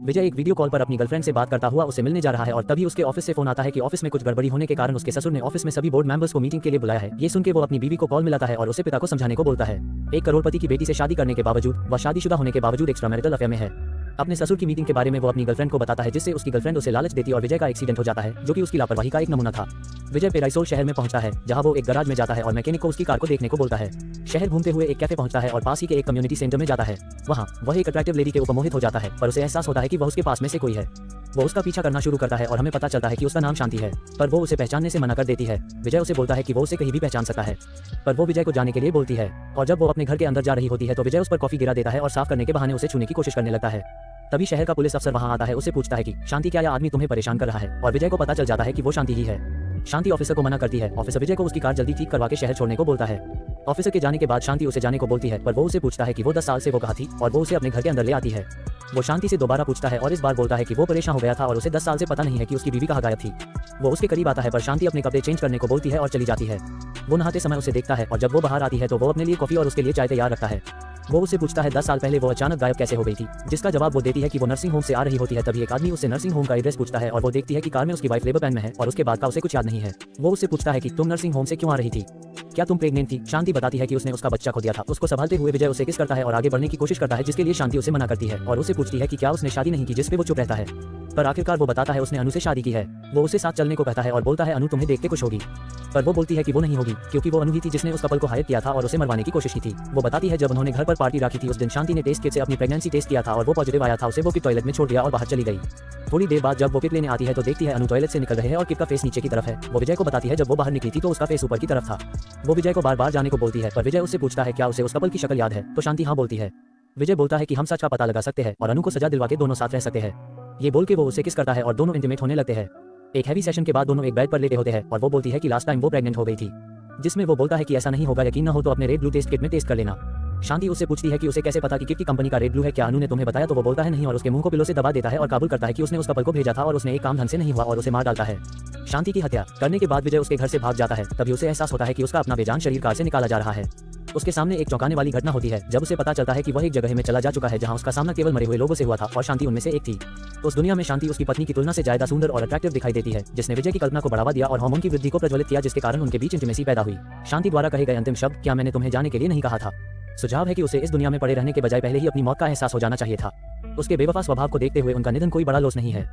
विजय एक video call पर अपनी गर्लफ्रेंड से बात करता हुआ उसे मिलने जा रहा है और तभी उसके ऑफिस से फोन आता है कि ऑफिस में कुछ गड़बड़ी होने के कारण उसके ससुर ने ऑफिस में सभी बोर्ड मेंबर्स को मीटिंग के लिए बुलाया है। ये सुन के वो अपनी बीवी को कॉल मिलाता है और उसे पिता को समझाने को बोलता है। एक करोड़पति की बेटी से शादी करने के बावजूद व शादीशुदा होने के बावजूद एक्स्ट्रा मैरिटल अफेयर में है। अपने ससुर की मीटिंग के बारे में वो अपनी गर्लफ्रेंड को बताता है, जिससे उसकी गर्लफ्रेंड उसे लालच देती और विजय का एक्सीडेंट हो जाता है, जो कि उसकी लापरवाही का एक नमूना था। विजय पेराइसोल शहर में पहुंचता है, जहां वो एक गराज में जाता है और मैकेनिक को उसकी कार को देखने को बोलता है। शहर घूमते हुए एक कैफे पहुंचता है और पास ही के एक कम्युनिटी सेंटर में जाता है। वहां वह एक अट्रैक्टिव लेडी के ऊपर मोहित हो जाता है, पर उसे एहसास होता है कि वह उसके पास में से कोई है। वो उसका पीछा करना शुरू करता है और हमें पता चलता है कि उसका नाम शांति है, पर वो उसे पहचानने से मना कर देती है। विजय उसे बोलता है कि वो उसे कहीं भी पहचान सकता है, पर वो विजय को जाने के लिए बोलती है। और जब वो अपने घर के अंदर जा रही होती है तो विजय उस पर कॉफी गिरा देता है और साफ करने के बहाने उसे छूने की कोशिश करने लगता है। तभी शहर का पुलिस अफसर वहां आता है, उसे पूछता है कि शांति, क्या यह आदमी तुम्हें परेशान कर रहा है? और विजय को पता चल जाता है कि वो शांति ही है। शांति ऑफिसर को मना करती है। ऑफिसर विजय को उसकी कार जल्दी ठीक करवा के शहर छोड़ने को बोलता है। ऑफिसर के जाने के बाद शांति उसे जाने को बोलती है, पर वो उसे पूछता है कि वो 10 साल से वो कहाँ थी और वो उसे अपने घर के अंदर ले आती है। वो शांति से दोबारा पूछता है और इस बार बोलता है कि वो परेशान हो गया था और उसे 10 साल से पता नहीं है कि उसकी बीवी कहाँ गायब थी। वो उसके करीब आता है, पर शांति अपने कपड़े चेंज करने को बोलती है और चली जाती है। वो नहाते समय उसे देखता है और जब वो बाहर आती है तो वो अपने लिए कॉफी और उसके लिए चाय तैयार रखता है। वो उससे पूछता है 10 साल पहले वो अचानक गायब कैसे हो गई थी, जिसका जवाब वो देती है कि वो नर्सिंग होम से आ रही होती है। तभी एक आदमी उससे नर्सिंग होम का एड्रेस पूछता है और वो देखती है कि कार में उसकी वाइफ लेबर पेन में है और उसके बाद का उसे कुछ याद नहीं है। वो उससे पूछता है कि तुम नर्सिंग होम से क्यों आ रही थी, क्या तुम प्रेग्नेंट थी? शांति बताती है कि उसने उसका बच्चा खो दिया था। उसको संभालते हुए विजय उसे किस करता है और आगे बढ़ने की कोशिश करता है, जिसके लिए शांति उसे मना करती है और उसे पूछती है कि क्या उसने शादी नहीं की, जिस पे वो चुप रहता है। पर आखिरकार वो बताता है उसने अनु से शादी की है। वो उसे साथ चलने को कहता है और बोलता है अनु तुम्हें देख के खुश होगी, पर वो बोलती है कि वो नहीं होगी, क्योंकि वो अनु ही थी जिसने उस कपल को हायर किया था और उसे मरवाने की कोशिश की थी। वो बताती है जब उन्होंने घर पर पार्टी रखी थी उस दिन शांति ने टेस्ट किट से अपनी प्रेगनेंसी टेस्ट किया था और वो पॉजिटिव आया था। उसे वो किट टॉयलेट में छोड़ दिया और बाहर चली गई। थोड़ी देर बाद जब वो किट लेने आती है तो देखती है अनु टॉयलेट से निकल रहे हैं और किट का फेस नीचे की तरफ है। वो विजय को बताती है जब वो बाहर निकली थी तो उसका फेस ऊपर की तरफ था। वो विजय को बार बार जाने को बोलती है, पर विजय उससे पूछता है क्या उसे उस कपल की शक्ल याद है, तो शांति हाँ बोलती है। विजय बोलता है कि हम सच का पता लगा सकते हैं और अनु को सजा दिलवा के दोनों साथ रह सकते हैं। ये बोल के वो उसे किस करता है और दोनों इंटीमेट होने लगते हैं। एक हैवी सेशन के बाद दोनों एक बेड पर लेटे होते हैं और वो बोलती है कि लास्ट टाइम वो प्रेग्नेंट हो गई थी, जिसमें वो बोलता है कि ऐसा नहीं होगा, यकीन न हो तो अपने रेड ब्लू टेस्ट किट में टेस्ट कर लेना। शांति उससे पूछती है कि उसे कैसे पता कि किट की कंपनी का रेड ब्लू है, क्या अनु ने तुम्हें बताया? तो वो बोलता है नहीं और उसके मुंह को पिलो से दबा देता है और काबुल करता है कि उसने उस कपल को भेजा था और उसने एक काम ढंग से नहीं हुआ और उसे मार डालता है। शांति की हत्या करने के बाद विजय उसके घर से भाग जाता है। तभी उसे एहसास होता है कि उसका अपना बेजान शरीर कार से निकाला जा रहा है। उसके सामने एक चौंकाने वाली घटना होती है जब उसे पता चलता है कि वह एक जगह में चला जा चुका है जहां उसका सामना केवल मरे हुए लोगों से हुआ था और शांति उनमें से एक थी। उस दुनिया में शांति उसकी पत्नी की तुलना से ज्यादा सुंदर और अट्रैक्टिव दिखाई देती है, जिसने विजय की कल्पना को बढ़ावा दिया और हार्मोन की वृद्धि को प्रज्वलित किया, जिसके कारण उनके बीच इंटीमेसी पैदा हुई। शांति द्वारा कहे गए अंतिम शब्द, क्या मैंने तुम्हें जाने के लिए नहीं कहा था? सुझाव है कि उसे इस दुनिया में पड़े रहने के बजाय पहले ही अपनी मौत का एहसास हो जाना चाहिए था। उसके बेवफा स्वभाव को देखते हुए उनका निधन कोई बड़ा लॉस नहीं है।